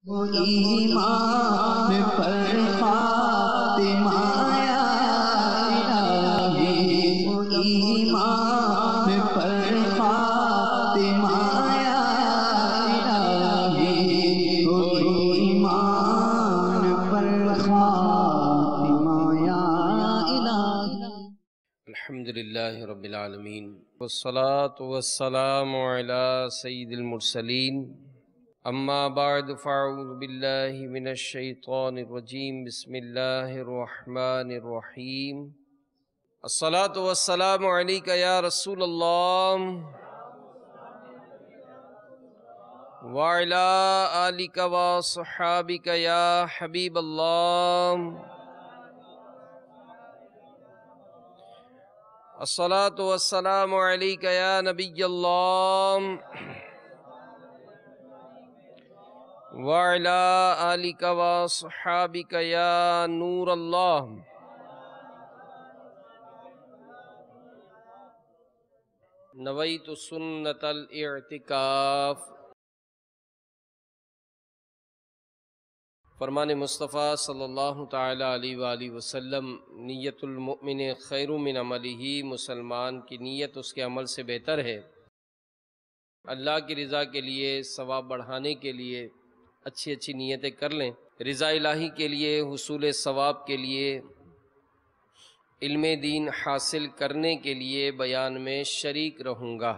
ایمان پر خاتمہ یا الہی، ایمان پر خاتمہ یا الہی، ایمان پر خاتمہ یا الہی۔ الحمدللہ رب العالمین والصلاة والسلام علی سید المرسلین، اما بعد فاعوذ باللہ من الشیطان الرجیم، بسم اللہ الرحمن الرحیم۔ الصلاة والسلام علیک یا رسول اللہ وعلی آلک وصحابک یا حبیب اللہ۔ الصلاة والسلام علیک یا نبی اللہ وعلی آلک وصحابک یا نور اللہ۔ نویت سنت الاعتکاف۔ فرمان مصطفیٰ صلی اللہ تعالیٰ علیہ وآلہ وسلم، نیت المؤمن خیر من عملہ، مسلمان کی نیت اس کے عمل سے بہتر ہے۔ اللہ کی رضا کے لیے، ثواب بڑھانے کے لیے اچھی اچھی نیتیں کر لیں۔ رضا الہی کے لیے، حصول ثواب کے لیے، علم دین حاصل کرنے کے لیے بیان میں شریک رہوں گا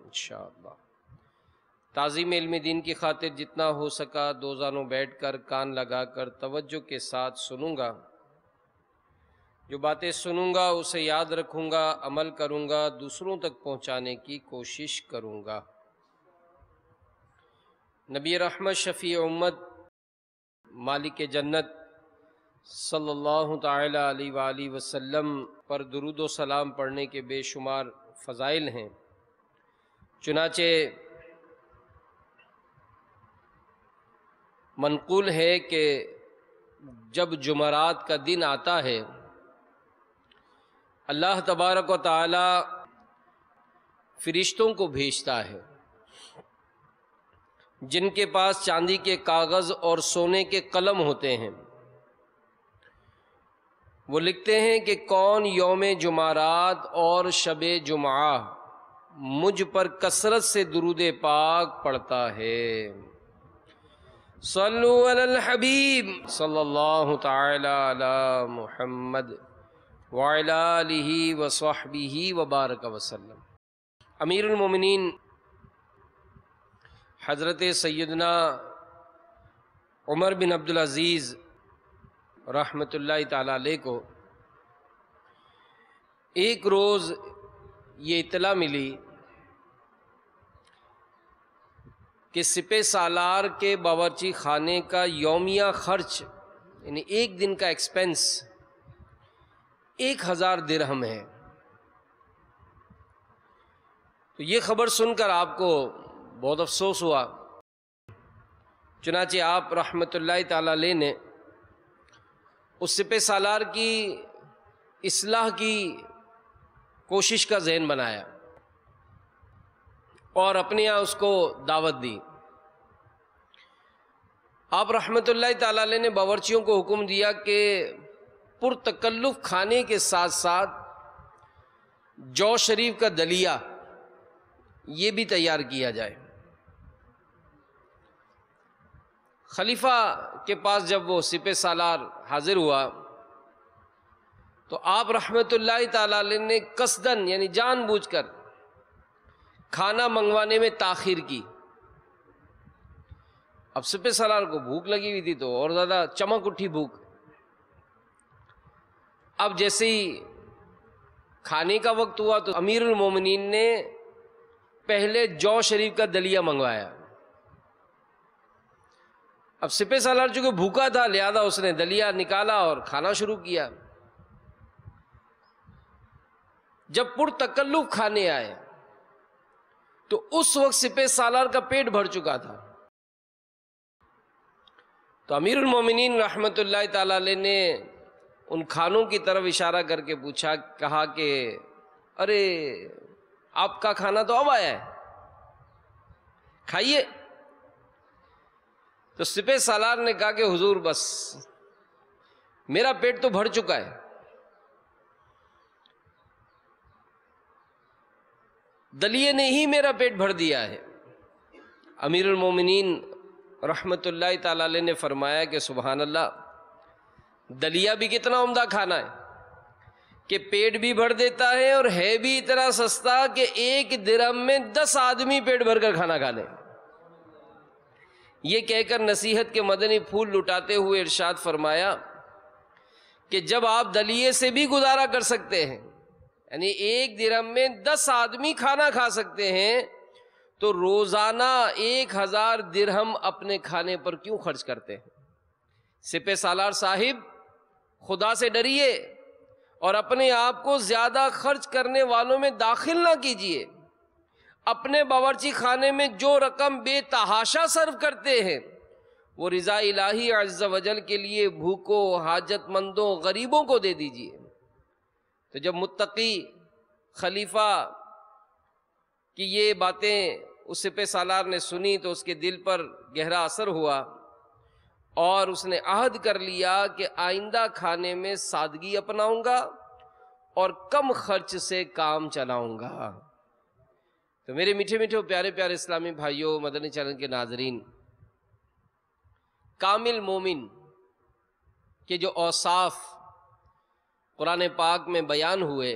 انشاءاللہ۔ تعظیم علم دین کی خاطر جتنا ہو سکا دو زانوں بیٹھ کر، کان لگا کر توجہ کے ساتھ سنوں گا۔ جو باتیں سنوں گا اسے یاد رکھوں گا، عمل کروں گا، دوسروں تک پہنچانے کی کوشش کروں گا۔ نبی رحمت، شفیع امت، مالک جنت صلی اللہ تعالیٰ علیہ وآلہ وسلم پر درود و سلام پڑھنے کے بے شمار فضائل ہیں۔ چنانچہ منقول ہے کہ جب جمعرات کا دن آتا ہے، اللہ تبارک و تعالی فرشتوں کو بھیجتا ہے جن کے پاس چاندی کے کاغذ اور سونے کے قلم ہوتے ہیں۔ وہ لکھتے ہیں کہ کون یوم جمعرات اور شب جمعہ مجھ پر کثرت سے درود پاک پڑھتا ہے۔ صلو علی الحبیب صلی اللہ تعالی علی محمد وعلی آلہ وصحبہ وبارک وسلم۔ امیر المومنین حضرت سیدنا عمر بن عبدالعزیز رحمۃ اللہ تعالی علیہ کو ایک روز یہ اطلاع ملی کہ سپہ سالار کے باورچی خانے کا یومیہ خرچ، یعنی ایک دن کا ایکسپنس 1000 درہم ہے۔ تو یہ خبر سن کر آپ کو بہت افسوس ہوا۔ چنانچہ آپ رحمۃ اللہ تعالی علیہ نے اس سپہ سالار کی اصلاح کی کوشش کا ذہن بنایا اور اپنے یہاں اس کو دعوت دی۔ آپ رحمۃ اللہ تعالی علیہ نے باورچیوں کو حکم دیا کہ پرتکلف کھانے کے ساتھ ساتھ جو شریف کا دلیہ یہ بھی تیار کیا جائے۔ خلیفہ کے پاس جب وہ سپہ سالار حاضر ہوا تو آپ رحمۃ اللہ تعالی علیہ نے قصداً، یعنی جان بوجھ کر کھانا منگوانے میں تاخیر کی۔ اب سپہ سالار کو بھوک لگی ہوئی تھی تو اور زیادہ چمک اٹھی بھوک۔ اب جیسے ہی کھانے کا وقت ہوا تو امیر المومنین نے پہلے جو شریف کا دلیہ منگوایا۔ اب سپہ سالار چونکہ بھوکا تھا لہذا اس نے دلیہ نکالا اور کھانا شروع کیا۔ جب پرتکلف کھانے آئے تو اس وقت سپہ سالار کا پیٹ بھر چکا تھا۔ تو امیر المومنین رحمۃ اللہ تعالی علیہ نے ان کھانوں کی طرف اشارہ کر کے کہا کہ ارے آپ کا کھانا تو اب آیا ہے، کھائیے۔ تو سپہ سالار نے کہا کہ حضور بس میرا پیٹ تو بھر چکا ہے، دلیے نے ہی میرا پیٹ بھر دیا ہے۔ امیر المومنین رحمت اللہ تعالی علیہ نے فرمایا کہ سبحان اللہ، دلیا بھی کتنا عمدہ کھانا ہے کہ پیٹ بھی بھر دیتا ہے اور ہے بھی اتنا سستا کہ 1 درہم میں 10 آدمی پیٹ بھر کر کھانا کھا لیں۔ یہ کہہ کر نصیحت کے مدنی پھول لٹاتے ہوئے ارشاد فرمایا کہ جب آپ دلیے سے بھی گزارا کر سکتے ہیں، یعنی 1 درہم میں 10 آدمی کھانا کھا سکتے ہیں، تو روزانہ 1000 درہم اپنے کھانے پر کیوں خرچ کرتے ہیں؟ سپہ سالار صاحب، خدا سے ڈریے اور اپنے آپ کو زیادہ خرچ کرنے والوں میں داخل نہ کیجیے۔ اپنے باورچی خانے میں جو رقم بے تحاشا صرف کرتے ہیں وہ رضا الہی عز و جل کے لیے بھوکوں، حاجت مندوں، غریبوں کو دے دیجیے۔ تو جب متقی خلیفہ کی یہ باتیں اس سپہ سالار نے سنی تو اس کے دل پر گہرا اثر ہوا اور اس نے عہد کر لیا کہ آئندہ کھانے میں سادگی اپناؤں گا اور کم خرچ سے کام چلاؤں گا۔ تو میرے میٹھے میٹھے پیارے پیارے اسلامی بھائیوں، مدنی چینل کے ناظرین، کامل مومن کے جو اوصاف قرآن پاک میں بیان ہوئے،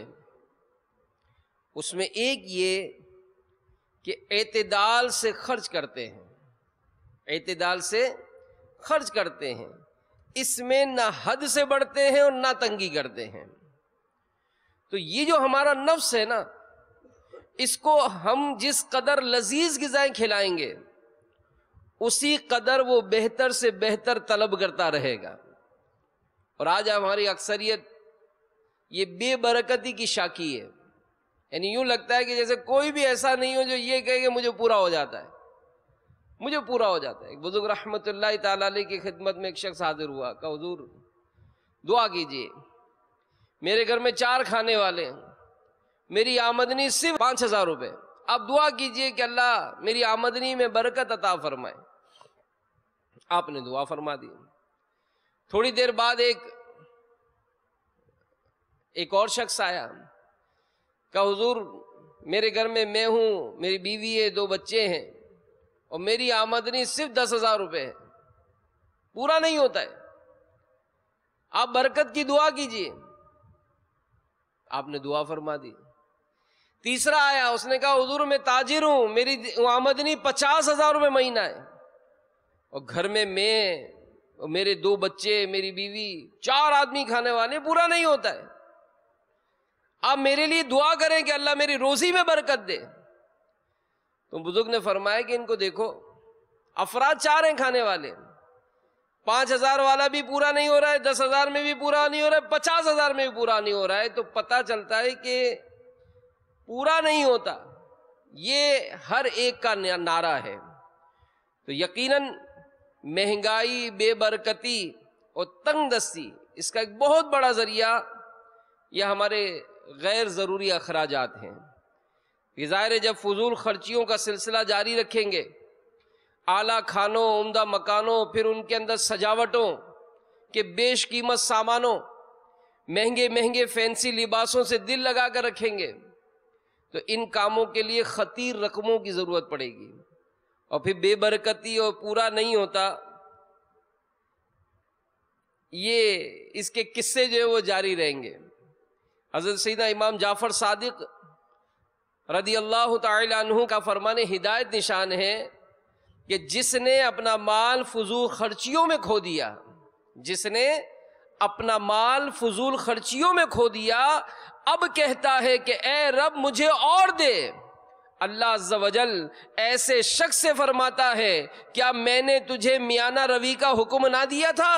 اس میں ایک یہ کہ اعتدال سے خرچ کرتے ہیں، اعتدال سے خرچ کرتے ہیں، اس میں نہ حد سے بڑھتے ہیں اور نہ تنگی کرتے ہیں۔ تو یہ جو ہمارا نفس ہے نا، اس کو ہم جس قدر لذیذ غذائیں کھلائیں گے اسی قدر وہ بہتر سے بہتر طلب کرتا رہے گا۔ اور آج ہماری اکثریت یہ بے برکتی کی شاکی ہے، یعنی یوں لگتا ہے کہ جیسے کوئی بھی ایسا نہیں ہو جو یہ کہے کہ مجھے پورا ہو جاتا ہے، مجھے پورا ہو جاتا ہے۔ ایک بزرگ رحمت اللہ تعالی علیہ کی خدمت میں ایک شخص حاضر ہوا، کہا حضور دعا کیجئے، میرے گھر میں 4 کھانے والے ہیں، میری آمدنی صرف 5000 روپے، آپ دعا کیجئے کہ اللہ میری آمدنی میں برکت عطا فرمائے۔ آپ نے دعا فرما دی۔ تھوڑی دیر بعد ایک اور شخص آیا، کہا حضور میرے گھر میں ہوں، میری بیوی ہے، 2 بچے ہیں اور میری آمدنی صرف 10,000 روپے ہے، پورا نہیں ہوتا ہے، آپ برکت کی دعا کیجئے۔ آپ نے دعا فرما دی۔ تیسرا آیا، اس نے کہا حضور میں تاجر ہوں، میری آمدنی 50,000 روپے مہینہ ہے اور گھر میں اور میرے 2 بچے، میری بیوی، 4 آدمی کھانے والے، پورا نہیں ہوتا ہے، آپ میرے لیے دعا کریں کہ اللہ میری روزی میں برکت دے۔ تو بزرگ نے فرمایا کہ ان کو دیکھو، افراد 4 ہیں کھانے والے، 5,000 والا بھی پورا نہیں ہو رہا ہے، 10,000 میں بھی پورا نہیں ہو رہا ہے، 50,000 میں بھی پورا نہیں ہو رہا ہے، تو پتہ چلتا ہے کہ پورا نہیں ہوتا، یہ ہر ایک کا نعرہ ہے۔ تو یقیناً مہنگائی، بے برکتی اور تنگ دستی، اس کا ایک بہت بڑا ذریعہ یہ ہمارے غیر ضروری اخراجات ہیں۔ یہ ظاہر ہے جب فضول خرچیوں کا سلسلہ جاری رکھیں گے، اعلیٰ کھانوں، عمدہ مکانوں، پھر ان کے اندر سجاوٹوں کے بیش قیمت سامانوں، مہنگے مہنگے فینسی لباسوں سے دل لگا کر رکھیں گے، تو ان کاموں کے لیے خطیر رقموں کی ضرورت پڑے گی، اور پھر بے برکتی اور پورا نہیں ہوتا، یہ اس کے قصے جو ہے وہ جاری رہیں گے۔ حضرت سیدنا امام جعفر صادق رضی اللہ تعالی عنہ کا فرمان ہدایت نشان ہے کہ جس نے اپنا مال فضول خرچیوں میں کھو دیا، جس نے اپنا مال فضول خرچیوں میں کھو دیا، اب کہتا ہے کہ اے رب مجھے اور دے۔ اللہ عز و جل ایسے شخص سے فرماتا ہے کیا میں نے تجھے میانہ روی کا حکم نہ دیا تھا؟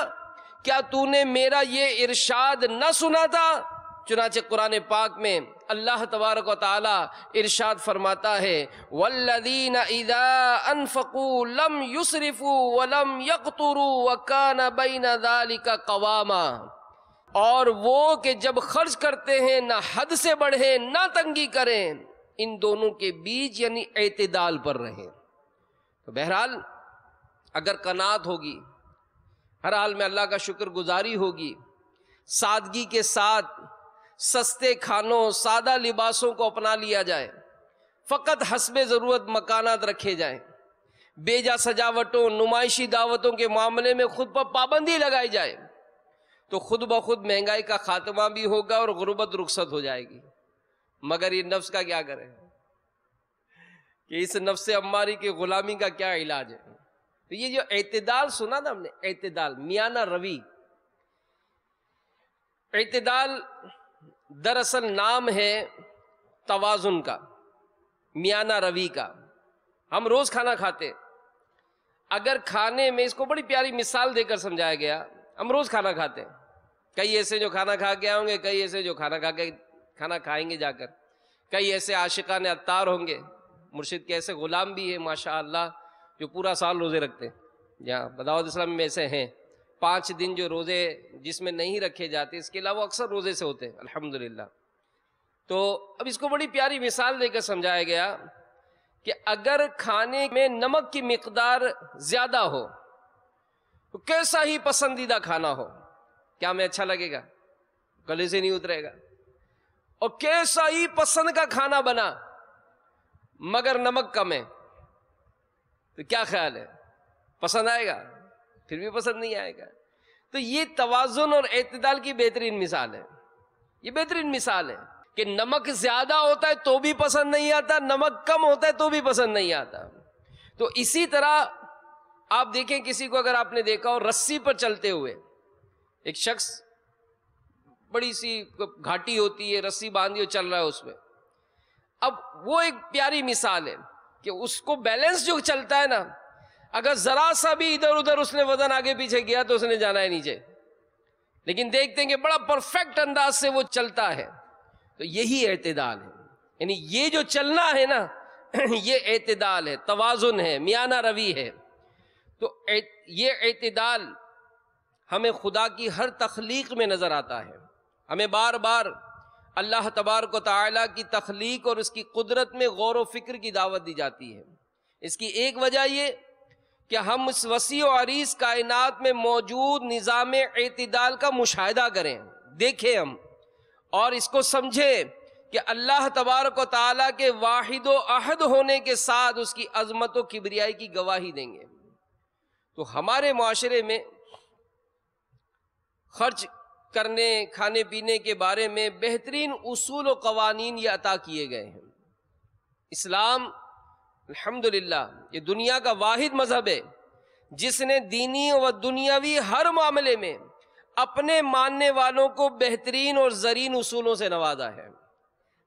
کیا تو نے میرا یہ ارشاد نہ سنا تھا؟ چنانچہ قرآن پاک میں اللہ تبارک و تعالی ارشاد فرماتا ہے والذین اذا انفقوا لم یسرفوا ولم یقتروا وکان بین ذلک قواما، اور وہ کہ جب خرچ کرتے ہیں نہ حد سے بڑھیں نہ تنگی کریں، ان دونوں کے بیچ یعنی اعتدال پر رہیں۔ تو بہرحال اگر قناعت ہوگی، ہر حال میں اللہ کا شکر گزاری ہوگی، سادگی کے ساتھ سستے کھانوں، سادہ لباسوں کو اپنا لیا جائے، فقط حسب ضرورت مکانات رکھے جائیں، بے جا سجاوٹوں، نمائشی دعوتوں کے معاملے میں خود پر پابندی لگائی جائے، تو خود بخود مہنگائی کا خاتمہ بھی ہوگا اور غربت رخصت ہو جائے گی۔ مگر یہ نفس کا کیا کرے کہ اس نفس اماری کی غلامی کا کیا علاج ہے؟ تو یہ جو اعتدال سنا نا ہم نے، اعتدال میانہ روی، اعتدال دراصل نام ہے توازن کا، میانہ روی کا۔ ہم روز کھانا کھاتے، اگر کھانے میں، اس کو بڑی پیاری مثال دے کر سمجھایا گیا، ہم روز کھانا کھاتے ہیں، کئی ایسے جو کھانا کھا کے آئیں گے، کئی ایسے جو کھانا کھائیں گے جا کر، کئی ایسے عاشقان عطار ہوں گے، مرشد کے ایسے غلام بھی ہیں ماشاءاللہ جو پورا سال روزے رکھتے ہیں، جہاں بداوت اسلام میں ایسے ہیں 5 دن جو روزے جس میں نہیں رکھے جاتے، اس کے علاوہ اکثر روزے سے ہوتے ہیں الحمدللہ۔ تو اب اس کو بڑی پیاری مثال دے کر سمجھایا گیا کہ اگر کھانے میں نمک کی مقدار زیادہ ہو تو کیسا ہی پسندیدہ کھانا ہو، کیا ہمیں اچھا لگے گا؟ گلے سے نہیں اترے گا۔ اور کیسا ہی پسند کا کھانا بنا مگر نمک کم ہے تو کیا خیال ہے؟ پسند آئے گا؟ پھر بھی پسند نہیں آئے گا۔ تو یہ توازن اور اعتدال کی بہترین مثال ہے، یہ بہترین مثال ہے کہ نمک زیادہ ہوتا ہے تو بھی پسند نہیں آتا، نمک کم ہوتا ہے تو بھی پسند نہیں آتا۔ تو اسی طرح آپ دیکھیں کسی کو اگر آپ نے دیکھا ہو رسی پر چلتے ہوئے، ایک شخص بڑی سی گھاٹی ہوتی ہے، رسی باندھی ہو چل رہا ہے اس میں، اب وہ ایک پیاری مثال ہے کہ اس کو بیلنس جو چلتا ہے نا، اگر ذرا سا بھی ادھر ادھر اس نے وزن آگے پیچھے کیا تو اس نے جانا ہے نیچے، لیکن دیکھتے ہیں کہ بڑا پرفیکٹ انداز سے وہ چلتا ہے۔ تو یہی اعتدال ہے، یعنی یہ جو چلنا ہے نا یہ اعتدال ہے، توازن ہے، میانہ روی ہے۔ تو یہ اعتدال ہمیں خدا کی ہر تخلیق میں نظر آتا ہے، ہمیں بار بار اللہ تبارک و تعالیٰ کی تخلیق اور اس کی قدرت میں غور و فکر کی دعوت دی جاتی ہے۔ اس کی ایک وجہ یہ کہ ہم اس وسیع و عریض کائنات میں موجود نظام اعتدال کا مشاہدہ کریں، دیکھیں ہم، اور اس کو سمجھیں کہ اللہ تبارک و تعالیٰ کے واحد و احد ہونے کے ساتھ اس کی عظمت و کبریائی کی گواہی دیں گے۔ تو ہمارے معاشرے میں خرچ کرنے، کھانے پینے کے بارے میں بہترین اصول و قوانین یہ عطا کیے گئے ہیں۔ اسلام الحمدللہ یہ دنیا کا واحد مذہب ہے جس نے دینی و دنیاوی ہر معاملے میں اپنے ماننے والوں کو بہترین اور زرین اصولوں سے نوازا ہے۔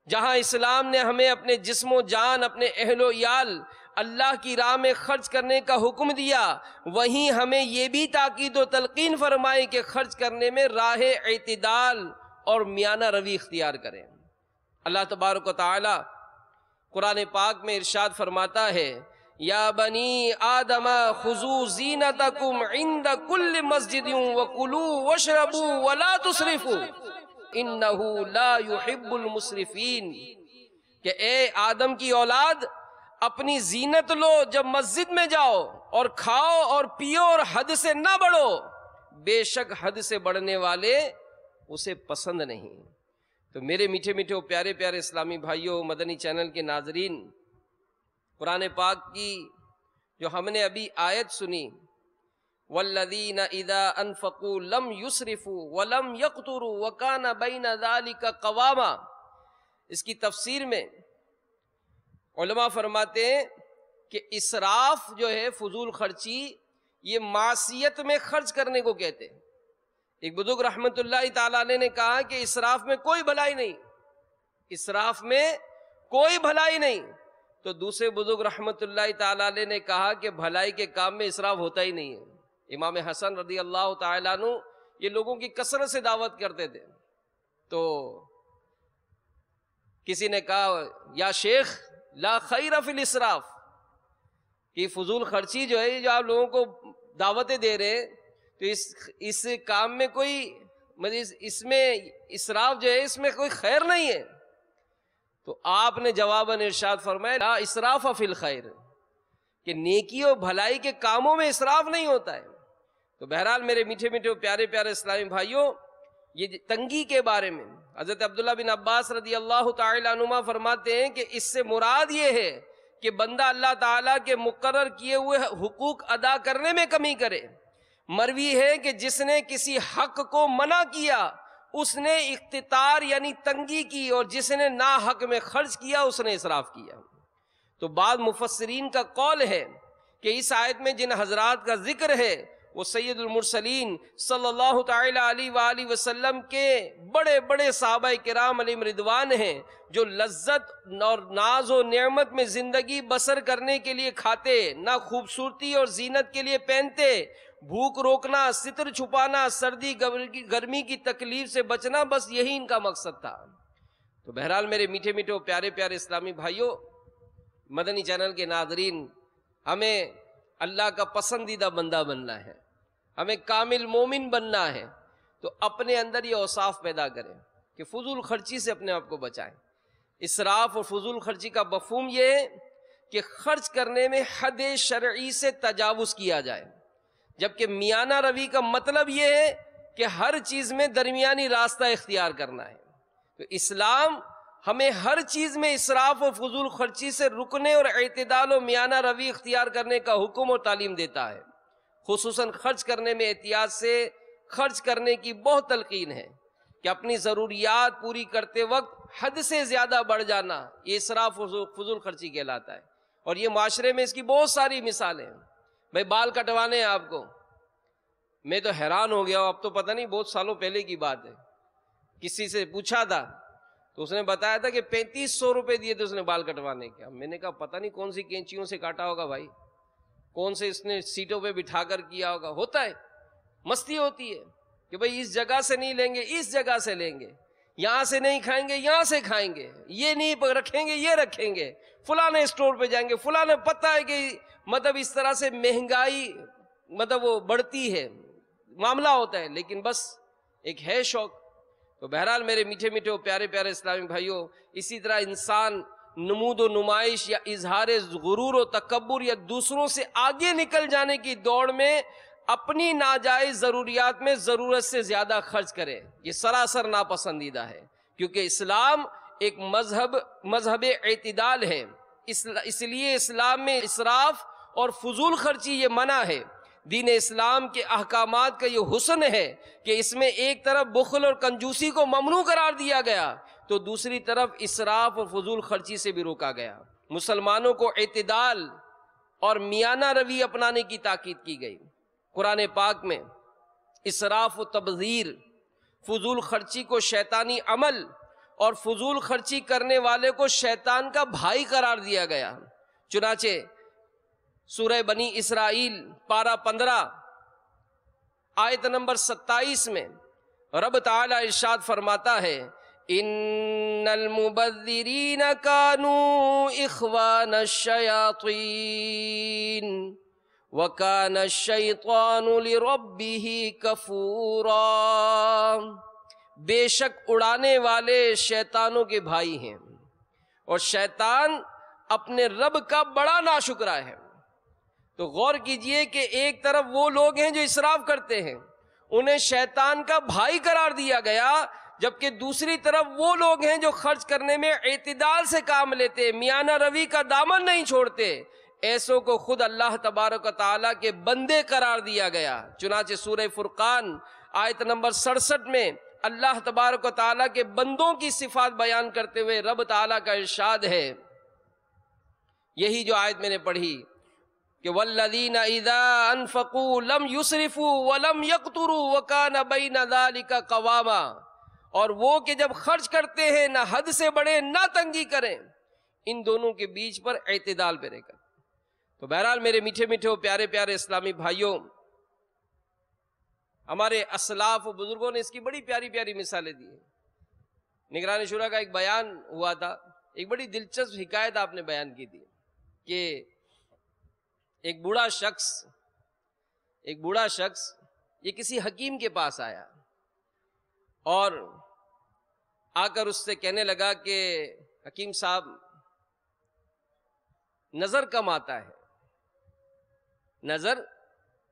جہاں اسلام نے ہمیں اپنے جسم و جان، اپنے اہل و عیال اللہ کی راہ میں خرچ کرنے کا حکم دیا، وہیں ہمیں یہ بھی تاکید و تلقین فرمائی کہ خرچ کرنے میں راہ اعتدال اور میانہ روی اختیار کریں۔ اللہ تبارک و تعالی قرآن پاک میں ارشاد فرماتا ہے، یا بنی آدم خذوا زینتکم عند کل مسجد وکلوا واشربوا ولا تسرفوا انہ لا يحب المسرفین، کہ اے آدم کی اولاد اپنی زینت لو جب مسجد میں جاؤ، اور کھاؤ اور پیو اور حد سے نہ بڑھو، بے شک حد سے بڑھنے والے اسے پسند نہیں۔ تو میرے میٹھے میٹھے پیارے پیارے اسلامی بھائیوں، مدنی چینل کے ناظرین، قرآن پاک کی جو ہم نے ابھی آیت سنی، والذین اذا انفقوا لم یسرفوا ولم یقتروا وکان بین ذلک قواما، اس کی تفسیر میں علماء فرماتے ہیں کہ اسراف جو ہے، فضول خرچی، یہ معصیت میں خرچ کرنے کو کہتے ہیں۔ ایک بزرگ رحمت اللہ تعالیٰ علیہ نے کہا کہ اسراف میں کوئی بھلائی نہیں، اسراف میں کوئی بھلائی نہیں۔ تو دوسرے بزرگ رحمت اللہ تعالیٰ علیہ نے کہا کہ بھلائی کے کام میں اسراف ہوتا ہی نہیں ہے۔ امام حسن رضی اللہ تعالیٰ عنہ یہ لوگوں کی کثرت سے دعوت کرتے تھے، تو کسی نے کہا یا شیخ لا خیر فی الاسراف، کہ فضول خرچی جو ہے، جو آپ لوگوں کو دعوتیں دے رہے ہیں، تو اس کام میں کوئی اس میں اسراف جو ہے اس میں کوئی خیر نہیں ہے۔ تو آپ نے جواباً ارشاد فرمایا لا اسراف فی الخیر، کہ نیکی اور بھلائی کے کاموں میں اسراف نہیں ہوتا ہے۔ تو بہرحال میرے میٹھے میٹھے پیارے پیارے اسلامی بھائیوں، یہ تنگی کے بارے میں حضرت عبداللہ بن عباس رضی اللہ تعالی عنہما فرماتے ہیں کہ اس سے مراد یہ ہے کہ بندہ اللہ تعالیٰ کے مقرر کیے ہوئے حقوق ادا کرنے میں کمی کرے۔ مروی ہے کہ جس نے کسی حق کو منع کیا اس نے اختطار یعنی تنگی کی، اور جس نے نا حق میں خرچ کیا اس نے اسراف کیا۔ تو بعض مفسرین کا قول ہے کہ اس آیت میں جن حضرات کا ذکر ہے وہ سید المرسلین صلی اللہ تعالی علیہ وآلہ وسلم کے بڑے بڑے صحابہ کرام علیہم رضوان ہیں، جو لذت اور ناز و نعمت میں زندگی بسر کرنے کے لیے کھاتے، نہ خوبصورتی اور زینت کے لیے پہنتے، بھوک روکنا، ستر چھپانا، سردی گرمی کی تکلیف سے بچنا، بس یہی ان کا مقصد تھا۔ تو بہرحال میرے میٹھے میٹھے پیارے پیارے اسلامی بھائیوں، مدنی چینل کے ناظرین، ہمیں اللہ کا پسندیدہ بندہ بننا ہے، ہمیں کامل مومن بننا ہے، تو اپنے اندر یہ اوصاف پیدا کریں کہ فضول خرچی سے اپنے آپ کو بچائیں۔ اسراف اور فضول خرچی کا مفہوم یہ ہے کہ خرچ کرنے میں حد شرعی سے تجاوز کیا جائے، جبکہ میانہ روی کا مطلب یہ ہے کہ ہر چیز میں درمیانی راستہ اختیار کرنا ہے۔ تو اسلام ہمیں ہر چیز میں اسراف و فضول خرچی سے رکنے اور اعتدال و میانہ روی اختیار کرنے کا حکم اور تعلیم دیتا ہے۔ خصوصاً خرچ کرنے میں احتیاط سے خرچ کرنے کی بہت تلقین ہے کہ اپنی ضروریات پوری کرتے وقت حد سے زیادہ بڑھ جانا یہ اسراف و فضول خرچی کہلاتا ہے، اور یہ معاشرے میں اس کی بہت ساری مثالیں ہیں۔ بھائی بال کٹوانے ہیں آپ کو، میں تو حیران ہو گیا ہوں، اب تو پتہ نہیں بہت سالوں پہلے کی بات ہے، کسی سے پوچھا تھا تو اس نے بتایا تھا کہ 3500 روپے دیے تھے اس نے بال کٹوانے کے۔ میں نے کہا پتہ نہیں کون سی کینچیوں سے کاٹا ہوگا بھائی، کون سے اس نے سیٹوں پہ بٹھا کر کیا ہوگا۔ ہوتا ہے، مستی ہوتی ہے کہ بھئی اس جگہ سے نہیں لیں گے، اس جگہ سے لیں گے، یہاں سے نہیں کھائیں گے، یہاں سے کھائیں گے، یہ نہیں رکھیں گے، یہ رکھیں گے، فلاں اسٹور پہ جائیں گے، فلاں پتہ ہے کہ مطلب اس طرح سے مہنگائی مطلب وہ بڑھتی ہے، معاملہ ہوتا ہے، لیکن بس ایک ہے شوق۔ تو بہرحال میرے میٹھے میٹھے پیارے پیارے اسلامی بھائیوں، اسی طرح انسان نمود و نمائش یا اظہار غرور و تکبر یا دوسروں سے آگے نکل جانے کی دوڑ میں اپنی ناجائز ضروریات میں ضرورت سے زیادہ خرچ کرے، یہ سراسر ناپسندیدہ ہے، کیونکہ اسلام ایک مذہب اعتدال ہے۔ اس لیے اسلام میں اسراف اور فضول خرچی یہ منع ہے۔ دین اسلام کے احکامات کا یہ حسن ہے کہ اس میں ایک طرف بخل اور کنجوسی کو ممنوع قرار دیا گیا تو دوسری طرف اسراف اور فضول خرچی سے بھی روکا گیا۔ مسلمانوں کو اعتدال اور میانہ روی اپنانے کی تاکید کی گئی۔ قرآن پاک میں اسراف و تبذیر، فضول خرچی کو شیطانی عمل اور فضول خرچی کرنے والے کو شیطان کا بھائی قرار دیا گیا۔ چنانچہ سورہ بنی اسرائیل پارہ 15 آیت نمبر 27 میں رب تعالی ارشاد فرماتا ہے، ان المبذرین کانوا اخوان الشیاطین وکان الشیطان لربہ کفورا۔ بے شک اڑانے والے شیطانوں کے بھائی ہیں اور شیطان اپنے رب کا بڑا ناشکرا ہے۔ تو غور کیجئے کہ ایک طرف وہ لوگ ہیں جو اسراف کرتے ہیں، انہیں شیطان کا بھائی قرار دیا گیا، جبکہ دوسری طرف وہ لوگ ہیں جو خرچ کرنے میں اعتدال سے کام لیتے، میانہ روی کا دامن نہیں چھوڑتے، ایسوں کو خود اللہ تبارک و تعالیٰ کے بندے قرار دیا گیا۔ چنانچہ سورہ فرقان آیت نمبر 67 میں اللہ تبارک و تعالیٰ کے بندوں کی صفات بیان کرتے ہوئے رب تعالیٰ کا ارشاد ہے، یہی جو آیت میں نے پڑھی کہ والذین اذا انفقوا لم یسرفوا ولم یقتروا وکان بین ذلک قواما، اور وہ کہ جب خرچ کرتے ہیں نہ حد سے بڑھے نہ تنگی کریں، ان دونوں کے بیچ پر اعتدال پہ رہ کر۔ تو بہرحال میرے میٹھے میٹھے و پیارے پیارے اسلامی بھائیوں، ہمارے اسلاف و بزرگوں نے اس کی بڑی پیاری پیاری مثالیں دی ہیں۔ نگران شورا کا ایک بیان ہوا تھا، ایک بڑی دلچسپ حکایت آپ نے بیان کی تھی کہ ایک بوڑھا شخص یہ کسی حکیم کے پاس آیا اور آ کر اس سے کہنے لگا کہ حکیم صاحب نظر کم آتا ہے، نظر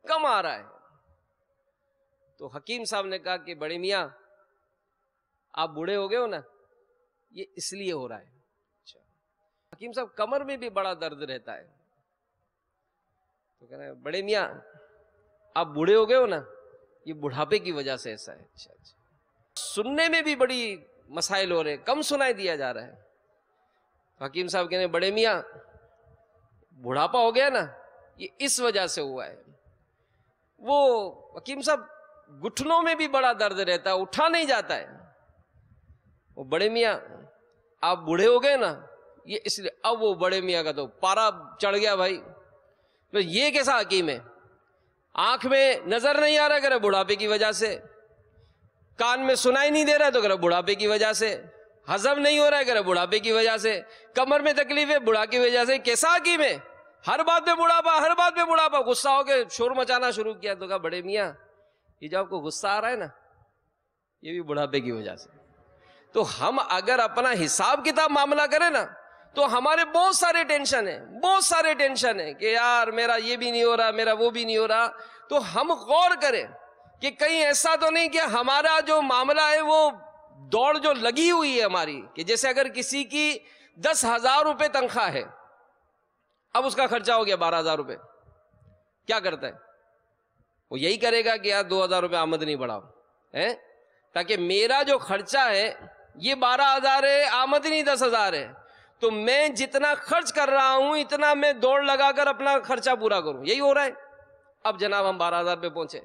کم آ رہا ہے. تو حکیم صاحب نے کہا کہ بڑے میاں آپ بوڑھے ہو گئے ہو نا, یہ اس لیے ہو رہا ہے. اچھا. حکیم صاحب کمر میں بھی بڑا درد رہتا ہے. تو کہہ رہے ہیں بڑے میاں آپ بوڑھے ہو گئے ہو نا, یہ بڑھاپے کی وجہ سے ایسا ہے. اچھا اچھا. سننے میں بھی بڑی مسائل ہو رہے ہیں, کم سنائی دیا جا رہا ہے. حکیم صاحب کہنے بڑے میاں بڑھاپا ہو گیا نا, یہ اس وجہ سے ہوا ہے. وہ حکیم صاحب گھٹنوں میں بھی بڑا درد رہتا ہے, اٹھا نہیں جاتا ہے. وہ بڑے میاں آپ بوڑھے ہو گئے نا, یہ اس لیے. اب وہ بڑے میاں کا تو پارا چڑھ گیا بھائی. تو یہ کیسا حکیم ہے؟ آنکھ میں نظر نہیں آ رہا کرے بڑھاپے کی وجہ سے, کان میں سنائی نہیں دے رہا تو کرے بڑھاپے کی وجہ سے, ہضم نہیں ہو رہا ہے کرے بڑھاپے کی وجہ سے, کمر میں تکلیف ہے بڑھاپے کی وجہ سے. کیسا حکیم ہے؟ ہر بات میں بڑھاپا, ہر بات میں بڑھاپا. غصہ ہو کے شور مچانا شروع کیا. تو کہا بڑے میاں یہ جو آپ کو غصہ آ رہا ہے نا, یہ بھی بڑھاپے کی وجہ سے. تو ہم اگر اپنا حساب کتاب معاملہ کریں نا, تو ہمارے بہت سارے ٹینشن ہیں, بہت سارے ٹینشن ہیں کہ یار میرا یہ بھی نہیں ہو رہا, میرا وہ بھی نہیں ہو رہا. تو ہم غور کریں کہ کہیں ایسا تو نہیں کہ ہمارا جو معاملہ ہے وہ دوڑ جو لگی ہوئی ہے ہماری, کہ جیسے اگر کسی کی 10,000 روپے تنخواہ ہے, اب اس کا خرچہ ہو گیا 12,000 روپے, کیا کرتا ہے وہ؟ یہی کرے گا کہ یار 2,000 روپے آمدنی بڑھاؤ, تاکہ میرا جو خرچہ ہے یہ 12,000 ہے, آمدنی 10,000 ہے, تو میں جتنا خرچ کر رہا ہوں اتنا میں دوڑ لگا کر اپنا خرچہ پورا کروں. یہی ہو رہا ہے. اب جناب ہم 12,000 پہ پہنچے,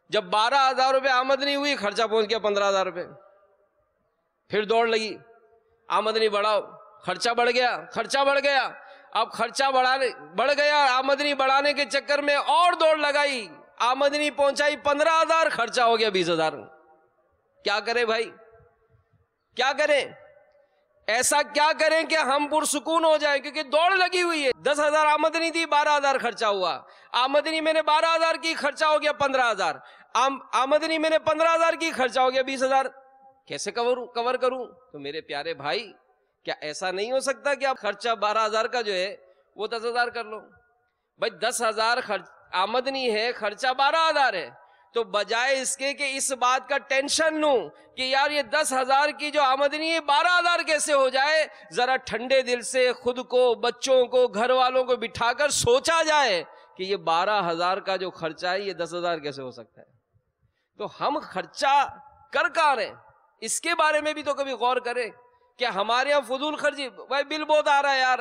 جب 12,000 روپے آمدنی ہوئی, خرچہ پہنچ گیا 15,000 روپے. پھر دوڑ لگی, آمدنی بڑھاؤ, خرچہ بڑھ گیا, خرچہ بڑھ گیا. اب خرچہ بڑھ گیا, آمدنی بڑھانے کے چکر میں اور دوڑ لگائی, آمدنی پہنچائی 15,000, خرچہ ہو گیا 20,000. کیا کریں بھائی, کیا کریں؟ ایسا کیا کریں کہ ہم پرسکون ہو جائیں, کیونکہ دوڑ لگی ہوئی ہے. 10,000 آمدنی تھی, 12,000 خرچہ ہوا. آمدنی میں نے 12,000 کی, خرچہ ہو گیا 15,000. آمدنی میں نے 15,000 کی, خرچہ ہو گیا 20,000. کیسے کور کروں؟ تو میرے پیارے بھائی, کیا ایسا نہیں ہو سکتا کہ آپ خرچہ 12,000 کا جو ہے وہ 10,000 کر لو؟ بھائی 10,000 آمدنی ہے, خرچہ 12,000 ہے, تو بجائے اس کے کہ اس بات کا ٹینشن لوں کہ یار یہ 10,000 کی جو آمدنی ہے 12,000 کیسے ہو جائے, ذرا ٹھنڈے دل سے خود کو, بچوں کو, گھر والوں کو بٹھا کر سوچا جائے کہ یہ 12,000 کا جو خرچہ ہے یہ 10,000 کیسے ہو سکتا ہے. تو ہم خرچہ کر کہاں رہے, اس کے بارے میں بھی تو کبھی غور کریں کہ ہمارے یہاں فضول خرچی. بھائی بل بہت آ رہا ہے یار,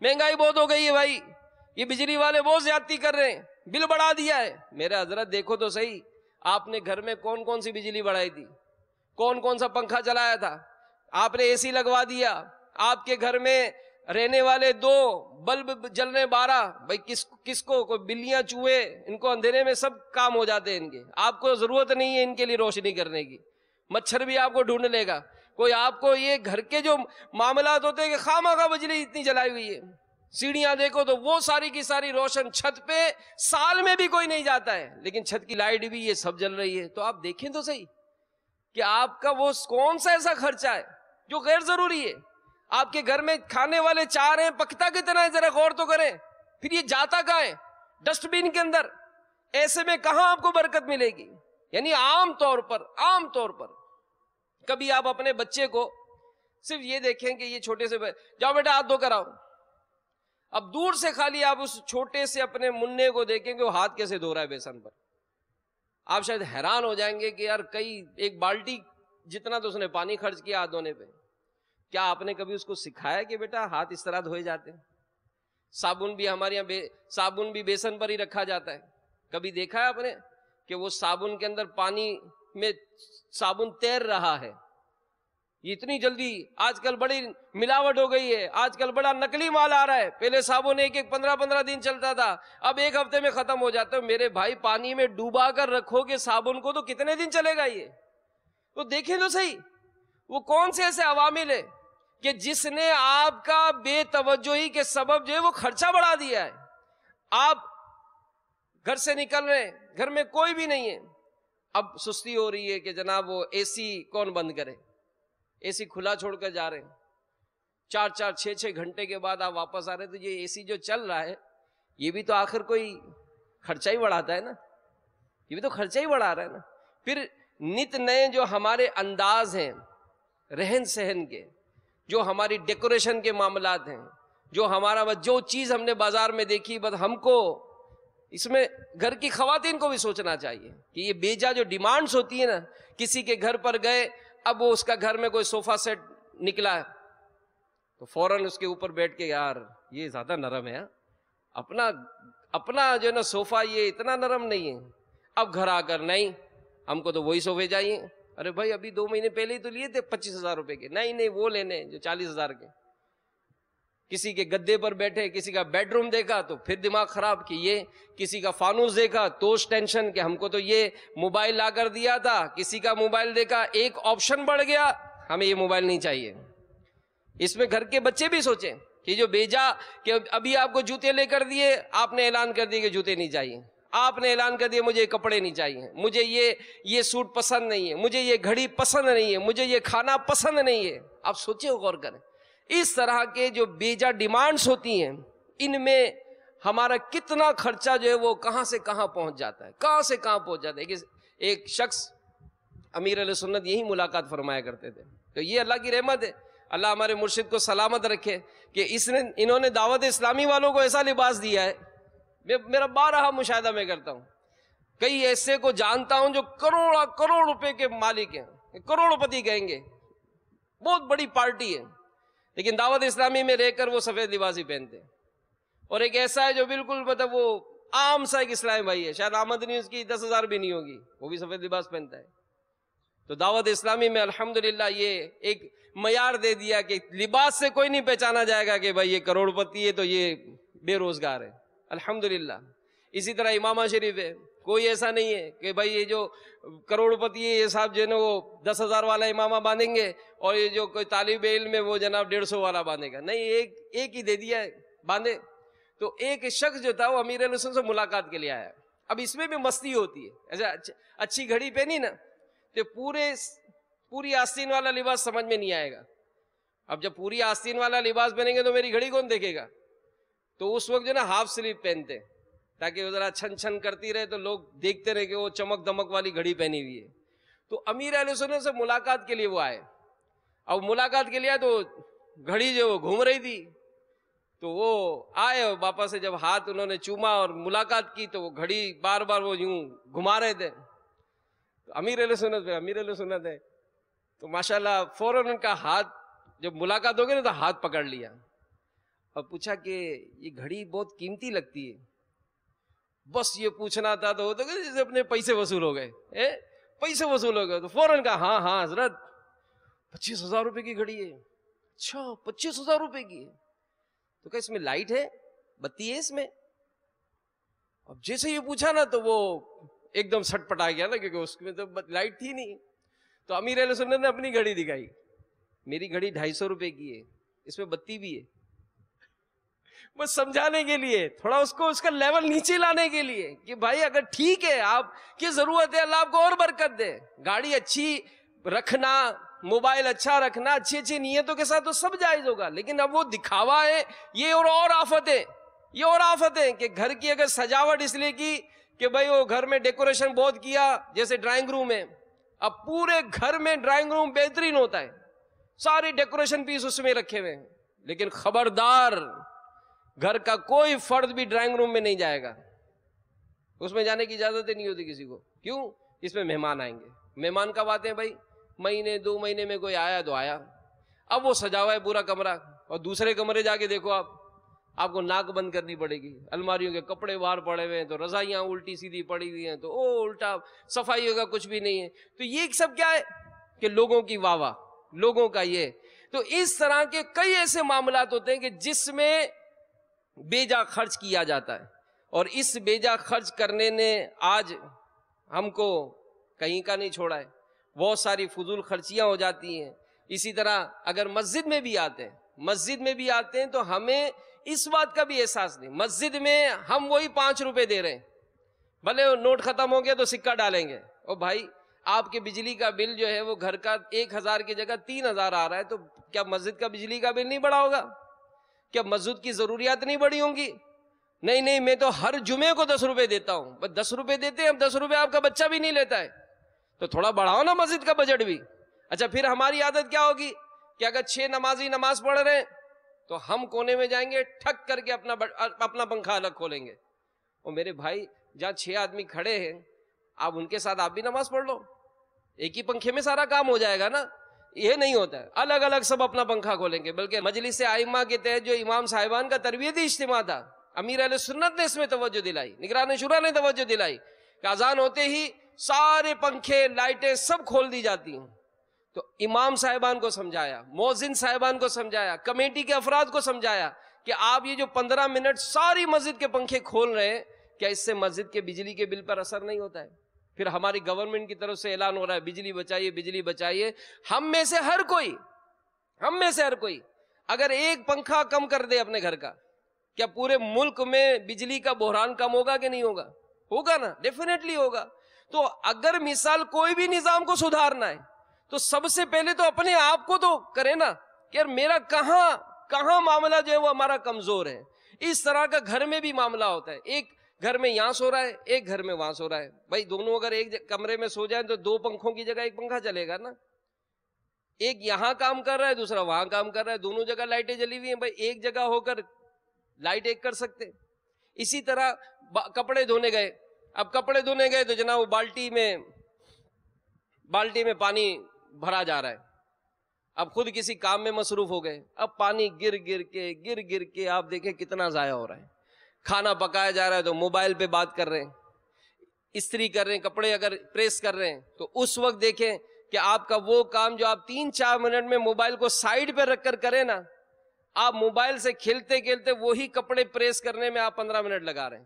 مہنگائی بہت ہو گئی ہے بھائی, یہ بجلی والے بہت زیادتی کر رہے ہیں, بل بڑھا دیا ہے. میرے حضرت دیکھو تو صحیح, آپ نے گھر میں کون کون سی بجلی بڑھائی تھی, کون کون سا پنکھا چلایا تھا, آپ نے اے سی لگوا دیا, آپ کے گھر میں رہنے والے 2 بلب جل رہے 12. بھائی کس کو, کوئی بلیاں چوہے, ان کو اندھیرے میں سب کام ہو جاتے ہیں ان کے, آپ کو ضرورت نہیں ہے ان کے لیے روشنی کرنے کی, مچھر بھی آپ کو ڈھونڈ لے گا. کوئی آپ کو یہ گھر کے جو معاملات ہوتے ہیں کہ خواہ بجلی اتنی جلائی ہوئی ہے, سیڑھیاں دیکھو تو وہ ساری کی ساری روشن, چھت پہ سال میں بھی کوئی نہیں جاتا ہے لیکن چھت کی لائٹ بھی یہ سب جل رہی ہے. تو آپ دیکھیں تو صحیح کہ آپ کا وہ کون سا ایسا خرچہ ہے جو غیر ضروری ہے. آپ کے گھر میں کھانے والے 4 ہیں, پکتا کتنا ہے ذرا غور تو کریں. پھر یہ جاتا کہاں ہے؟ ڈسٹ بین کے اندر. ایسے میں کہاں آپ کو برکت ملے گی؟ یعنی عام طور پر کبھی آپ اپنے بچے کو صرف یہ دیکھیں کہ یہ چھوٹے سے جاؤ بیٹا ہاتھ دھو کر آؤ, اب دور سے خالی آپ اس چھوٹے سے اپنے منع کو دیکھیں کہ وہ ہاتھ کیسے دھو رہا ہے بیسن پر, آپ شاید حیران ہو جائیں گے کہ یار ایک بالٹی جتنا تو اس نے پانی خرچ کیا ہاتھ دھونے پہ. کیا آپ نے کبھی اس کو سکھایا کہ بیٹا ہاتھ اس طرح دھوئے جاتے ہیں؟ صابن بھی ہمارے یہاں صابن بھی بیسن پر ہی رکھا جاتا ہے. کبھی دیکھا ہے آپ نے کہ وہ صابن کے اندر پانی میں صابن تیر رہا ہے؟ یہ اتنی جلدی آج کل بڑی ملاوٹ ہو گئی ہے, آج کل بڑا نقلی مال آ رہا ہے. پہلے صابن 15 دن چلتا تھا, اب 1 ہفتے میں ختم ہو جاتا ہے. میرے بھائی پانی میں ڈوبا کر رکھو گے صابن کو تو کتنے دن چلے گا یہ؟ تو دیکھیں تو صحیح وہ کون سے ایسے عوامل ہیں کہ جس نے آپ کا بے توجہی کے سبب جو ہے وہ خرچہ بڑھا دیا ہے. آپ گھر سے نکل رہے ہیں, گھر میں کوئی بھی نہیں ہے, اب سستی ہو رہی ہے کہ جناب وہ اے سی کون بند کرے, اے سی کھلا چھوڑ کر جا رہے ہیں, 4-4 6-6 گھنٹے کے بعد آپ واپس آ رہے ہیں تو یہ اے سی جو چل رہا ہے یہ بھی تو آخر کوئی خرچہ ہی بڑھاتا ہے نا، یہ بھی تو خرچہ ہی بڑھا رہا ہے نا۔ پھر نت نئے جو ہمارے انداز ہیں رہن سہن کے، جو ہماری ڈیکوریشن کے معاملات ہیں، جو ہمارا جو چیز ہم نے بازار میں دیکھی، بس ہم کو اس میں گھر کی خواتین کو بھی سوچنا چاہیے کہ یہ بیجا جو ڈیمانڈز ہوتی ہیں نا، کسی کے گھر پر گئے، اب وہ اس کا گھر میں کوئی صوفہ سیٹ نکلا ہے تو فوراً اس کے اوپر بیٹھ کے، یار یہ زیادہ نرم ہے، اپنا جو ہے نا صوفہ یہ اتنا نرم نہیں ہے، اب گھر آ کر نہیں ہم کو تو وہی صوفے چاہیے۔ ارے بھائی ابھی 2 مہینے پہلے ہی تو لیے تھے 25,000 روپے کے، نہیں وہ لینے جو 40,000 کے۔ کسی کے گدے پر بیٹھے، کسی کا بیڈ روم دیکھا تو پھر دماغ خراب کہ یہ، کسی کا فانوس دیکھا تو ٹینشن کہ ہم کو تو یہ موبائل لا کر دیا تھا، کسی کا موبائل دیکھا ایک آپشن بڑھ گیا، ہمیں یہ موبائل نہیں چاہیے۔ اس میں گھر کے بچے بھی سوچیں کہ جو بیجا کہ ابھی آپ کو جوتے لے کر دیے، آپ نے اعلان کر دیا کہ جوتے نہیں چاہیے، آپ نے اعلان کر دیا مجھے کپڑے نہیں چاہیے، مجھے یہ سوٹ پسند نہیں ہے، مجھے یہ گھڑی پسند نہیں ہے، مجھے یہ کھانا پسند نہیں ہے۔ آپ سوچیں، غور کریں، اس طرح کے جو بیجا ڈیمانڈز ہوتی ہیں، ان میں ہمارا کتنا خرچہ جو ہے وہ کہاں سے کہاں پہنچ جاتا ہے، کہاں سے کہاں پہنچ جاتا ہے۔ کہ ایک شخص امیر علیہ سنت یہی ملاقات فرمایا کرتے تھے، تو یہ اللہ کی رحمت ہے، اللہ ہمارے مرشد کو سلامت رکھے کہ انہوں نے دعوت اسلامی والوں کو ایسا لباس دیا ہے۔ میرا بارہا مشاہدہ میں کرتا ہوں، کئی ایسے کو جانتا ہوں جو کروڑ روپے کے مالک ہیں، کروڑ پتی کہیں گے، بہت بڑی پارٹی ہے، لیکن دعوت اسلامی میں رہ کر وہ سفید لباس ہی پہنتے ہیں۔ اور ایک ایسا ہے جو بالکل مطلب وہ عام سا ایک اسلامی بھائی ہے، شاید آمدنی اس کی 10,000 بھی نہیں ہوگی، وہ بھی سفید لباس پہنتا ہے۔ تو دعوت اسلامی میں الحمدللہ یہ ایک معیار دے دیا کہ لباس سے کوئی نہیں پہچانا جائے گا کہ بھائی یہ کروڑ پتی ہے تو یہ بے روزگار ہے، الحمدللہ۔ اسی طرح امامہ شریف ہے، کوئی ایسا نہیں ہے کہ بھائی یہ جو کروڑ پتی ہے یہ صاحب جو ہے نا وہ 10,000 والا امامہ باندھیں گے اور یہ جو کوئی طالب علم ہے وہ جناب 150 والا باندھے گا، نہیں، ایک ہی دے دیا ہے باندھے۔ تو ایک شخص جو تھا وہ امیر علیہ السلام سے ملاقات کے لیے آیا، اب اس میں بھی مستی ہوتی ہے، ایسا اچھی گھڑی پہنی نا تو پوری آستین والا لباس سمجھ میں نہیں آئے گا۔ اب جب پوری آستین والا لباس پہنیں گے تو میری گھڑی کون دیکھے گا؟ تو اس وقت جو نا ہاف سلیو پہنتے تاکہ وہ ذرا چھن چھن کرتی رہے تو لوگ دیکھتے رہے کہ وہ چمک دمک والی گھڑی پہنی ہوئی ہے۔ تو امیر علیہ السلام سے ملاقات کے لیے وہ آئے، اب ملاقات کے لیے تو گھڑی جو گھوم رہی تھی، تو وہ آئے اور واپس سے جب ہاتھ انہوں نے چوما اور ملاقات کی تو وہ گھڑی بار بار وہ یوں گھما رہے تھے۔ تو امیر علیہ سنت ہے تو ماشاءاللہ فوراً ان کا ہاتھ جب ملاقات ہو گئی نا تو ہاتھ پکڑ لیا اور پوچھا کہ یہ گھڑی بہت قیمتی لگتی ہے، بس یہ پوچھنا تھا تو جیسے اپنے پیسے وصول ہو گئے، پیسے وصول ہو گئے تو فوراً کہا ہاں حضرت 25,000 روپے کی گھڑی ہے۔ اچھا 25,000 روپے کی ہے؟ تو کہ اس میں لائٹ ہے، بتی ہے اس میں؟ اب جیسے یہ پوچھا نا تو وہ ایک دم سٹ پٹا گیا نا، کیونکہ اس میں تو لائٹ تھی نہیں۔ تو امیر علیہ سنت نے اپنی گھڑی دکھائی، میری گھڑی 250 روپے کی ہے، اس میں بتی بھی ہے، بس سمجھانے کے لیے، تھوڑا اس کو اس کا لیول نیچے لانے کے لیے کہ بھائی اگر ٹھیک ہے آپ کی ضرورت ہے، اللہ آپ کو اور برکت دے، گاڑی اچھی رکھنا، موبائل اچھا رکھنا، اچھی اچھی نیتوں کے ساتھ تو سب جائز ہوگا، لیکن اب وہ دکھاوا ہے، یہ اور آفت ہے، یہ اور آفت ہے کہ گھر کی اگر سجاوٹ اس لیے کی کہ بھائی وہ گھر میں ڈیکوریشن بہت کیا، جیسے ڈرائنگ روم ہے، اب پورے گھر میں ڈرائنگ روم بہترین ہوتا ہے، سارے ڈیکوریشن پیس اس میں رکھے ہوئے ہیں، لیکن خبردار گھر کا کوئی فرد بھی ڈرائنگ روم میں نہیں جائے گا، اس میں جانے کی اجازت نہیں ہوتی کسی کو۔ کیوں؟ اس میں مہمان آئیں گے، مہمان کب آتے ہیں بھائی؟ مہینے 2 مہینے میں کوئی آیا تو آیا، اب وہ سجا ہوا ہے پورا کمرہ، اور دوسرے کمرے جا کے دیکھو آپ کو ناک بند کرنی پڑے گی، الماریوں کے کپڑے باہر پڑے ہوئے ہیں، تو رضائیاں الٹی سیدھی پڑی ہوئی ہیں، تو الٹا صفائی ہوگا کچھ بھی نہیں ہے، تو یہ سب کیا ہے کہ لوگوں کی واہ واہ، لوگوں کا یہ۔ تو اس طرح کے کئی ایسے معاملات ہوتے ہیں کہ جس میں بیجا خرچ کیا جاتا ہے، اور اس بیجا خرچ کرنے نے آج ہم کو کہیں کا نہیں چھوڑا ہے، بہت ساری فضول خرچیاں ہو جاتی ہیں۔ اسی طرح اگر مسجد میں بھی آتے ہیں تو ہمیں اس بات کا بھی احساس نہیں، مسجد میں ہم وہی 5 روپے دے رہے ہیں، بھلے نوٹ ختم ہو گیا تو سکہ ڈالیں گے، اور بھائی آپ کے بجلی کا بل جو ہے وہ گھر کا 1,000 کی جگہ 3,000 آ رہا ہے، تو کیا مسجد کا بجلی کا بل نہیں بڑھا ہوگا؟ کیا مسجد کی ضروریات نہیں بڑھی ہوں گی؟ نہیں نہیں میں تو ہر جمعے کو 10 روپے دیتا ہوں. بس 10 روپے دیتے ہیں, اب 10 روپے آپ کا بچہ بھی نہیں لیتا ہے, تو تھوڑا بڑھاؤ نا مسجد کا بجٹ بھی. اچھا پھر ہماری عادت کیا ہوگی کہ اگر 6 نمازی نماز پڑھ رہے ہیں تو ہم کونے میں جائیں گے, ٹھک کر کے اپنا پنکھا الگ کھولیں گے. اور میرے بھائی جہاں 6 آدمی کھڑے ہیں آپ ان کے ساتھ آپ بھی نماز پڑھ لو, ایک ہی پنکھے میں سارا کام ہو جائے گا نا. یہ نہیں ہوتا ہے, الگ الگ سب اپنا پنکھا کھولیں گے. بلکہ مجلس ائمہ کے تحت جو امام صاحبان کا تربیتی اجتماع تھا, امیر اہل سنت نے اس میں توجہ دلائی, نگران شورا نے توجہ دلائی کہ اذان ہوتے ہی سارے پنکھے لائٹیں سب کھول دی جاتی ہیں. تو امام صاحبان کو سمجھایا, مؤذن صاحبان کو سمجھایا, کمیٹی کے افراد کو سمجھایا کہ آپ یہ جو 15 منٹ ساری مسجد کے پنکھے کھول رہے ہیں, کیا اس سے مسجد کے بجلی کے بل پر اثر نہیں ہوتا ہے؟ پھر ہماری گورنمنٹ کی طرف سے اعلان ہو رہا ہے بجلی بچائیے بجلی بچائیے. ہم میں سے ہر کوئی اگر ایک پنکھا کم کر دے اپنے گھر کا, کیا پورے ملک میں بجلی کا بحران کم ہوگا کہ نہیں ہوگا؟ ہوگا نا, ڈیفینیٹلی ہوگا. تو اگر مثال کوئی بھی نظام کو سدھارنا ہے تو سب سے پہلے تو اپنے آپ کو تو کرے نا کہ یار میرا کہاں معاملہ جو ہے وہ ہمارا کمزور ہے. اس طرح کا گھر میں بھی معاملہ ہوتا ہے, ایک گھر میں یہاں سو رہا ہے, ایک گھر میں وہاں سو رہا ہے. بھائی دونوں اگر ایک کمرے میں سو جائیں تو 2 پنکھوں کی جگہ ایک پنکھا چلے گا نا. ایک یہاں کام کر رہا ہے دوسرا وہاں کام کر رہا ہے, دونوں جگہ لائٹیں جلی ہوئی ہیں, بھائی ایک جگہ ہو کر لائٹ ایک کر سکتے. اسی طرح کپڑے دھونے گئے, اب کپڑے دھونے گئے تو جناب بالٹی میں پانی بھرا جا رہا ہے, اب خود کسی کام میں مصروف ہو گئے, اب پانی گر کے آپ دیکھیں کتنا ضائع ہو رہا ہے. کھانا پکایا جا رہا ہے تو موبائل پہ بات کر رہے ہیں, استری کر رہے ہیں, کپڑے اگر پریس کر رہے ہیں تو اس وقت دیکھیں کہ آپ کا وہ کام جو آپ 3-4 منٹ میں موبائل کو سائڈ پہ رکھ کر کریں نا, آپ موبائل سے کھیلتے وہی کپڑے پریس کرنے میں آپ 15 منٹ لگا رہے ہیں.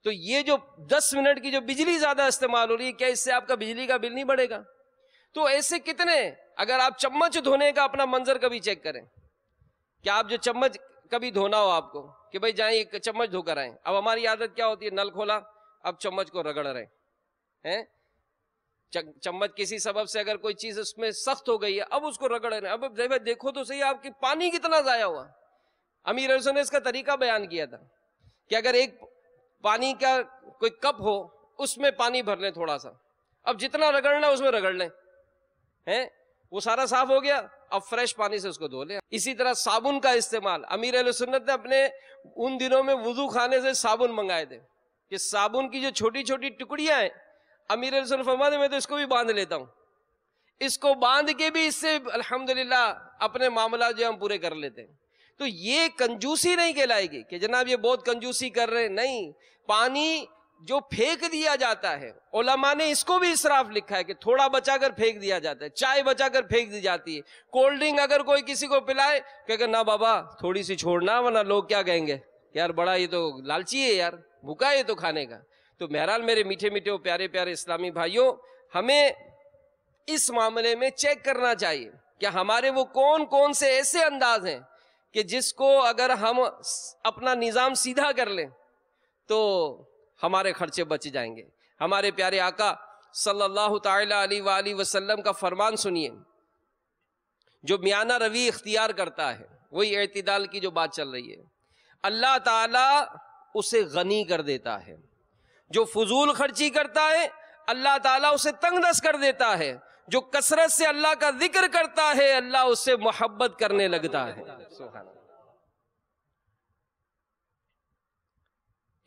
تو یہ جو 10 منٹ کی جو بجلی زیادہ استعمال ہو رہی ہے, کیا اس سے آپ کا بجلی کا بل نہیں بڑھے گا؟ تو ایسے کتنے, اگر آپ چمچ دھونے کا اپنا منظر کبھی چیک کریں, کہ آپ جو چمچ کبھی دھونا ہو آپ کو کہ بھائی جائیں ایک چمچ دھو کر آئیں, اب ہماری عادت کیا ہوتی ہے, نل کھولا اب چمچ کو رگڑ رہے ہیں, چمچ کسی سبب سے اگر کوئی چیز اس میں سخت ہو گئی ہے اب اس کو رگڑ رہے ہیں. اب دیکھو تو صحیح آپ کی پانی کتنا ضائع ہوا. امیر رسول نے اس کا طریقہ بیان کیا تھا کہ اگر ایک پانی کا کوئی کپ ہو اس میں پانی بھر لیں تھوڑا سا, اب جتنا رگڑنا اس میں رگڑ لیں, وہ سارا صاف ہو گیا, اب فریش پانی سے اس کو دھو لیں. اسی طرح صابن کا استعمال, امیر اہل سنت نے اپنے ان دنوں میں وضو خانے سے صابن منگائے تھے کہ صابن کی جو چھوٹی چھوٹی ٹکڑیاں ہیں, امیر اہل سنت فرماتے میں تو اس کو بھی باندھ لیتا ہوں, اس کو باندھ کے بھی اس سے الحمدللہ اپنے معاملات جو ہم پورے کر لیتے ہیں. تو یہ کنجوسی نہیں کہلائے گی کہ جناب یہ بہت کنجوسی کر رہے ہیں, نہیں. پانی جو پھینک دیا جاتا ہے, علماء نے اس کو بھی اسراف لکھا ہے کہ تھوڑا بچا کر پھینک دیا جاتا ہے, چائے بچا کر پھینک دی جاتی ہے, کولڈ ڈرنک اگر کوئی کسی کو پلائے کہ نہ بابا تھوڑی سی چھوڑنا ورنہ لوگ کیا کہیں گے, یار بڑا یہ تو لالچی ہے یار, بھوکا ہے یہ تو کھانے کا. تو بہرحال میرے میٹھے میٹھے اور پیارے پیارے اسلامی بھائیوں, ہمیں اس معاملے میں چیک کرنا چاہیے کہ ہمارے وہ کون سے ایسے انداز ہیں کہ جس کو اگر ہم اپنا نظام سیدھا کر لیں تو ہمارے خرچے بچ جائیں گے. ہمارے پیارے آقا صلی اللہ تعالی علیہ وآلہ وسلم کا فرمان سنیے, جو میانہ روی اختیار کرتا ہے, وہی اعتدال کی جو بات چل رہی ہے, اللہ تعالیٰ اسے غنی کر دیتا ہے. جو فضول خرچی کرتا ہے اللہ تعالیٰ اسے تنگ دست کر دیتا ہے. جو کثرت سے اللہ کا ذکر کرتا ہے اللہ اس سے محبت کرنے لگتا ہے. سبحان اللہ.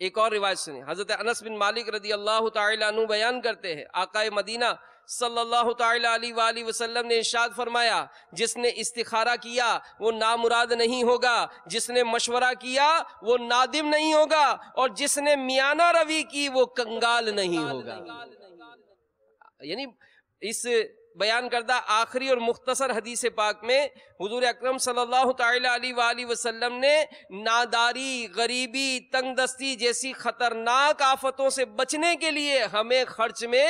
ایک اور روایت سنیں, حضرت انس بن مالک رضی اللہ تعالی عنہ بیان کرتے ہیں, آقا مدینہ صلی اللہ تعالی علیہ وآلہ وسلم نے ارشاد فرمایا, جس نے استخارہ کیا وہ نامراد نہیں ہوگا, جس نے مشورہ کیا وہ نادم نہیں ہوگا, اور جس نے میانہ روی کی وہ کنگال نہیں ہوگا. یعنی اس بیان کردہ آخری اور مختصر حدیث پاک میں حضور اکرم صلی اللہ تعالی علیہ وآلہ وسلم نے ناداری, غریبی, تنگ دستی جیسی خطرناک آفتوں سے بچنے کے لیے ہمیں خرچ میں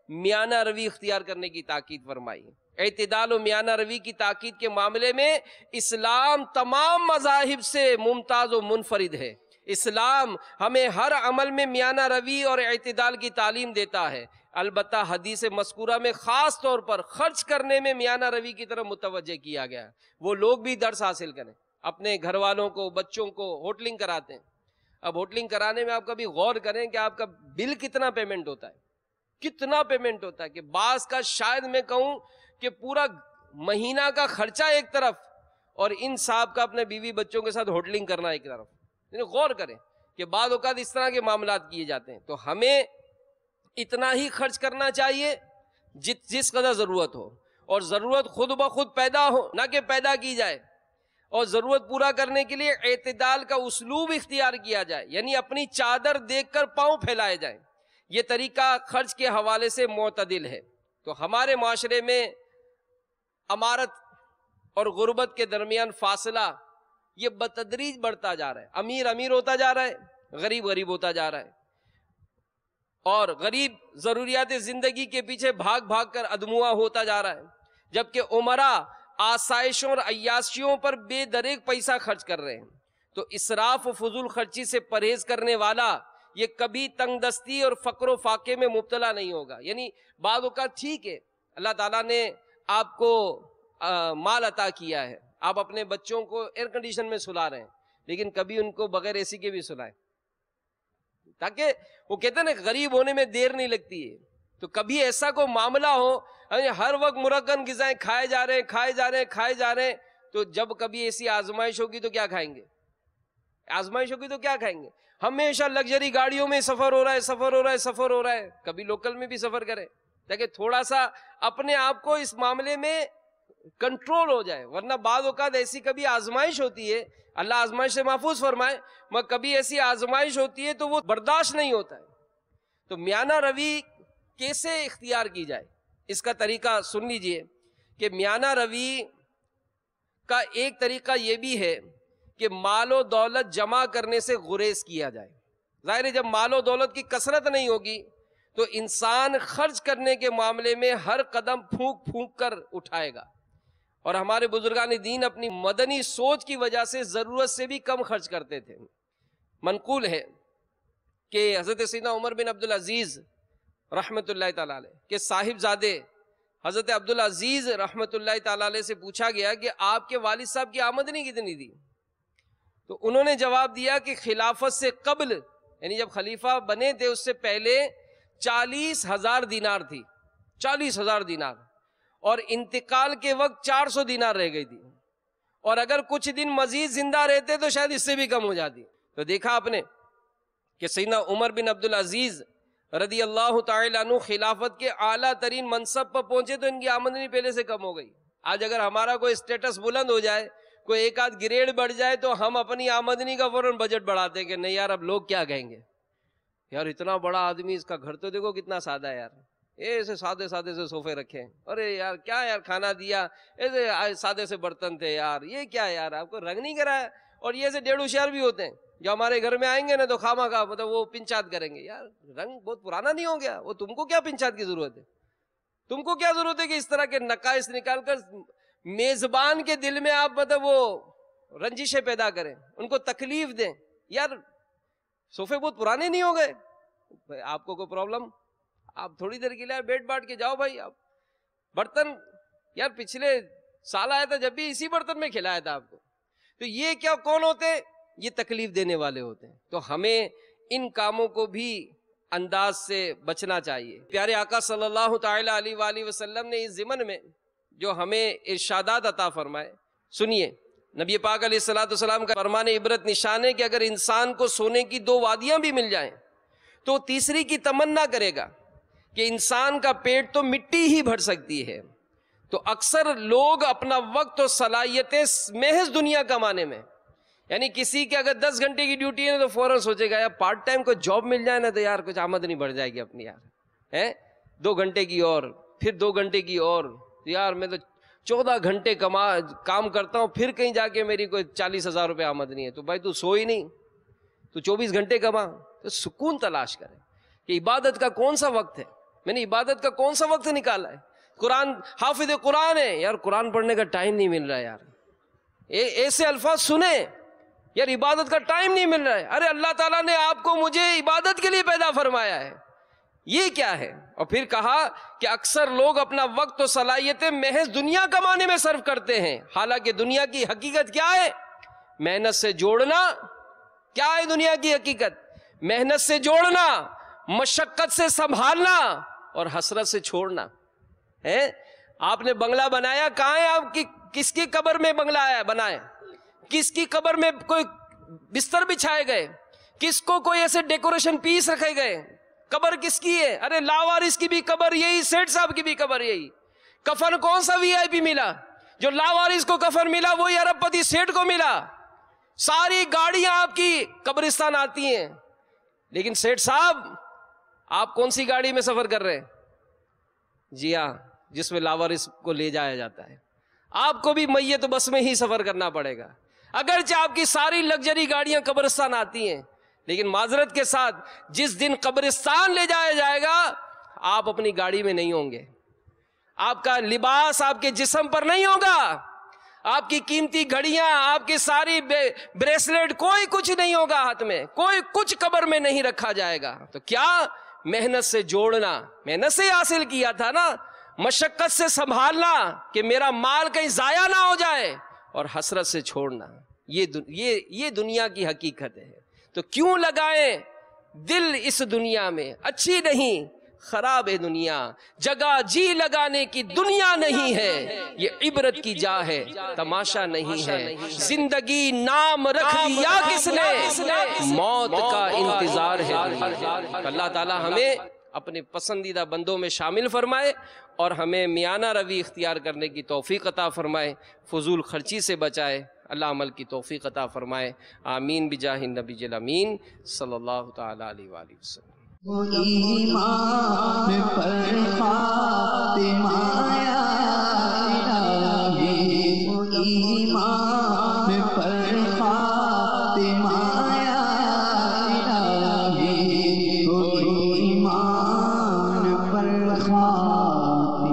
میانہ روی اختیار کرنے کی تاکید فرمائی. اعتدال و میانہ روی کی تاکید کے معاملے میں اسلام تمام مذاہب سے ممتاز و منفرد ہے. اسلام ہمیں ہر عمل میں میانہ روی اور اعتدال کی تعلیم دیتا ہے. البتہ حدیث مذکورہ میں خاص طور پر خرچ کرنے میں میانہ روی کی طرف متوجہ کیا گیا. وہ لوگ بھی درس حاصل کریں, اپنے گھر والوں کو, بچوں کو ہوٹلنگ کراتے ہیں, اب ہوٹلنگ کرانے میں آپ کبھی غور کریں کہ آپ کا بل کتنا پیمنٹ ہوتا ہے، کتنا پیمنٹ ہوتا ہے، کہ بعض کا شاید میں کہوں کہ پورا مہینہ کا خرچہ ایک طرف اور ان صاحب کا اپنے بیوی بچوں کے ساتھ ہوٹلنگ کرنا ایک طرف. یعنی غور کریں کہ بعض اوقات اس طرح کے معاملات کیے جاتے ہیں. تو ہمیں اتنا ہی خرچ کرنا چاہیے جس قدر ضرورت ہو، اور ضرورت خود بخود پیدا ہو، نہ کہ پیدا کی جائے. اور ضرورت پورا کرنے کے لیے اعتدال کا اسلوب اختیار کیا جائے، یعنی اپنی چادر دیکھ کر پاؤں پھیلائے جائیں. یہ طریقہ خرچ کے حوالے سے معتدل ہے. تو ہمارے معاشرے میں امارت اور غربت کے درمیان فاصلہ یہ بتدریج بڑھتا جا رہا ہے. امیر امیر ہوتا جا رہا ہے، غریب غریب ہوتا جا رہا ہے، اور غریب ضروریات زندگی کے پیچھے بھاگ بھاگ کر ادموا ہوتا جا رہا ہے، جبکہ عمراء آسائشوں اور عیاشیوں پر بے دریغ پیسہ خرچ کر رہے ہیں. تو اسراف و فضول خرچی سے پرہیز کرنے والا یہ کبھی تنگ دستی اور فقر و فاقے میں مبتلا نہیں ہوگا. یعنی بعض اوقات ٹھیک ہے اللہ تعالیٰ نے آپ کو مال عطا کیا ہے، آپ اپنے بچوں کو ایئر کنڈیشن میں سلا رہے ہیں، لیکن کبھی ان کو بغیر اے سی کے بھی سلائیں، تاکہ وہ کہتے ہیں نا غریب ہونے میں دیر نہیں لگتی ہے. تو کبھی ایسا کوئی معاملہ ہو ہر وقت مرغن غذائیں کھائے جا رہے ہیں، تو جب کبھی ایسی آزمائش ہوگی تو کیا کھائیں گے؟ آزمائش ہوگی تو کیا کھائیں گے؟ ہمیشہ لگژری گاڑیوں میں سفر ہو رہا ہے، کبھی لوکل میں بھی سفر کریں تاکہ تھوڑا سا اپنے آپ کو اس معاملے میں کنٹرول ہو جائے. ورنہ بعض اوقات ایسی کبھی آزمائش ہوتی ہے، اللہ آزمائش سے محفوظ فرمائے، مگر کبھی ایسی آزمائش ہوتی ہے تو وہ برداشت نہیں ہوتا ہے. تو میانہ روی کیسے اختیار کی جائے، اس کا طریقہ سن لیجئے کہ میانہ روی کا ایک طریقہ یہ بھی ہے کہ مال و دولت جمع کرنے سے گریز کیا جائے. ظاہر ہے جب مال و دولت کی کثرت نہیں ہوگی تو انسان خرچ کرنے کے معاملے میں ہر قدم پھونک پھونک کر اٹھائے گا. اور ہمارے بزرگان دین اپنی مدنی سوچ کی وجہ سے ضرورت سے بھی کم خرچ کرتے تھے. منقول ہے کہ حضرت سیدنا عمر بن عبدالعزیز رحمۃ اللہ تعالیٰ علیہ کے صاحبزادے حضرت عبدالعزیز رحمۃ اللہ تعالیٰ علیہ سے پوچھا گیا کہ آپ کے والد صاحب کی آمدنی کتنی تھی؟ تو انہوں نے جواب دیا کہ خلافت سے قبل، یعنی جب خلیفہ بنے تھے اس سے پہلے 40,000 دینار تھی، 40,000 دینار، اور انتقال کے وقت 400 دینار رہ گئی تھی، اور اگر کچھ دن مزید زندہ رہتے تو شاید اس سے بھی کم ہو جاتی. تو دیکھا آپ نے کہ سیدنا عمر بن عبدالعزیز رضی اللہ تعالی عنہ خلافت کے اعلیٰ ترین منصب پر پہنچے تو ان کی آمدنی پہلے سے کم ہو گئی. آج اگر ہمارا کوئی اسٹیٹس بلند ہو جائے، کوئی ایک آدھ گریڈ بڑھ جائے، تو ہم اپنی آمدنی کا فوراً بجٹ بڑھاتے ہیں کہ نہیں یار اب لوگ کیا کہیں گے، یار اتنا بڑا آدمی، اس کا گھر تو دیکھو کتنا سادہ ہے یار، ایسے سادے سے صوفے رکھے، ارے یار کیا یار کھانا دیا، ایسے سادے سے برتن تھے یار، یہ کیا یار آپ کو رنگ نہیں کرایا. اور یہ ایسے 1.5 ہوشیار بھی ہوتے ہیں جو ہمارے گھر میں آئیں گے نا تو خواہ خواہ مطلب وہ پنچات کریں گے، یار رنگ بہت پرانا نہیں ہو گیا، وہ تم کو کیا پنچات کی ضرورت ہے، تم کو کیا ضرورت ہے کہ اس طرح کے نقائص نکال کر میزبان کے دل میں آپ مطلب وہ رنجشیں پیدا کریں، ان کو تکلیف دیں. یار صوفے بہت پرانے نہیں ہو گئے، آپ کو کوئی پرابلم، آپ تھوڑی دیر کے لیے بیٹھ باٹ کے جاؤ بھائی. آپ برتن یار پچھلے سال آیا تھا جب بھی اسی برتن میں کھلایا تھا آپ کو، تو یہ کیا کون ہوتے؟ یہ تکلیف دینے والے ہوتے ہیں. تو ہمیں ان کاموں کو بھی انداز سے بچنا چاہیے. پیارے آقا صلی اللہ تعالی علیہ وآلہ وسلم نے اس ضمن میں جو ہمیں ارشادات عطا فرمائے، سنیے. نبی پاک علیہ الصلوۃ والسلام کا فرمان عبرت نشان ہے کہ اگر انسان کو سونے کی 2 وادیاں بھی مل جائیں تو تیسری کی تمنا کرے گا کہ انسان کا پیٹ تو مٹی ہی بھر سکتی ہے. تو اکثر لوگ اپنا وقت اور صلاحیتیں محض دنیا کمانے میں، یعنی کسی کے اگر 10 گھنٹے کی ڈیوٹی ہے تو فوراً سوچے گا یار پارٹ ٹائم کوئی جاب مل جائے نا تو یار کچھ آمدنی بڑھ جائے گی اپنی، یار 2 گھنٹے کی اور پھر 2 گھنٹے کی اور، یار میں تو 14 گھنٹے کام کرتا ہوں پھر کہیں جا کے میری کوئی 40,000 روپے آمدنی ہے. تو بھائی تو سو ہی نہیں، تو 24 گھنٹے کما. تو سکون تلاش کرے کہ عبادت کا کون سا وقت ہے، میں نے عبادت کا کون سا وقت نکالا ہے. قرآن حافظ قرآن ہے، یار قرآن پڑھنے کا ٹائم نہیں مل رہا یار، ایسے الفاظ سنیں، یار عبادت کا ٹائم نہیں مل رہا ہے. ارے اللہ تعالیٰ نے آپ کو مجھے عبادت کے لیے پیدا فرمایا ہے، یہ کیا ہے؟ اور پھر کہا کہ اکثر لوگ اپنا وقت و صلاحیتیں محض دنیا کمانے میں صرف کرتے ہیں، حالانکہ دنیا کی حقیقت کیا ہے؟ محنت سے جوڑنا، کیا ہے دنیا کی حقیقت؟ محنت سے جوڑنا، مشقت سے سنبھالنا اور حسرت سے چھوڑنا ہے۔ آپ نے بنگلہ بنایا، کہاں ہے آپ کی؟ کس کی قبر میں بنگلہ آیا بنائے؟ کس کی قبر میں کوئی بستر بچھائے گئے؟ کس کو کوئی ایسے ڈیکوریشن پیس رکھے گئے؟ قبر کس کی ہے؟ ارے لاوارث کی بھی قبر یہی، سیٹھ صاحب کی بھی قبر یہی۔ کفن کون سا وی آئی پی ملا؟ جو لاوارث کو کفن ملا وہی ارب پتی سیٹھ کو ملا۔ ساری گاڑیاں آپ کی قبرستان آتی ہیں، لیکن سیٹھ صاحب آپ کون سی گاڑی میں سفر کر رہے ہیں؟ جی ہاں، جس میں لاوارث کو لے جایا جاتا ہے۔ آپ کو بھی میت بس میں ہی سفر کرنا پڑے گا، اگرچہ آپ کی ساری لگژری گاڑیاں قبرستان آتی ہیں، لیکن معذرت کے ساتھ جس دن قبرستان لے جایا جائے گا آپ اپنی گاڑی میں نہیں ہوں گے، آپ کا لباس آپ کے جسم پر نہیں ہوگا، آپ کی قیمتی گھڑیاں، آپ کی ساری بریسلیٹ، کوئی کچھ نہیں ہوگا ہاتھ میں، کوئی کچھ قبر میں نہیں رکھا جائے گا۔ تو کیا محنت سے جوڑنا، محنت سے حاصل کیا تھا نا، مشقت سے سنبھالنا کہ میرا مال کہیں ضائع نہ ہو جائے، اور حسرت سے چھوڑنا، یہ دنیا کی حقیقت ہے۔ تو کیوں لگائیں دل اس دنیا میں؟ اچھی نہیں، خراب ہے دنیا، جگہ جی لگانے کی دنیا نہیں ہے، یہ عبرت کی جا ہے، تماشا نہیں ہے۔ زندگی نام رکھ لیا کس نے، موت کا انتظار ہے۔ اللہ تعالی ہمیں اپنے پسندیدہ بندوں میں شامل فرمائے اور ہمیں میانہ روی اختیار کرنے کی توفیق عطا فرمائے، فضول خرچی سے بچائے، اللہ عمل کی توفیق عطا فرمائے۔ آمین بجاہ النبی الامین صلی اللہ تعالی علیہ وآلہ وسلم۔ وہ ایمان پر خاتمہ یا الہی، وہ ایمان پر خاتمہ یا الہی، وہ ایمان پر خاتمہ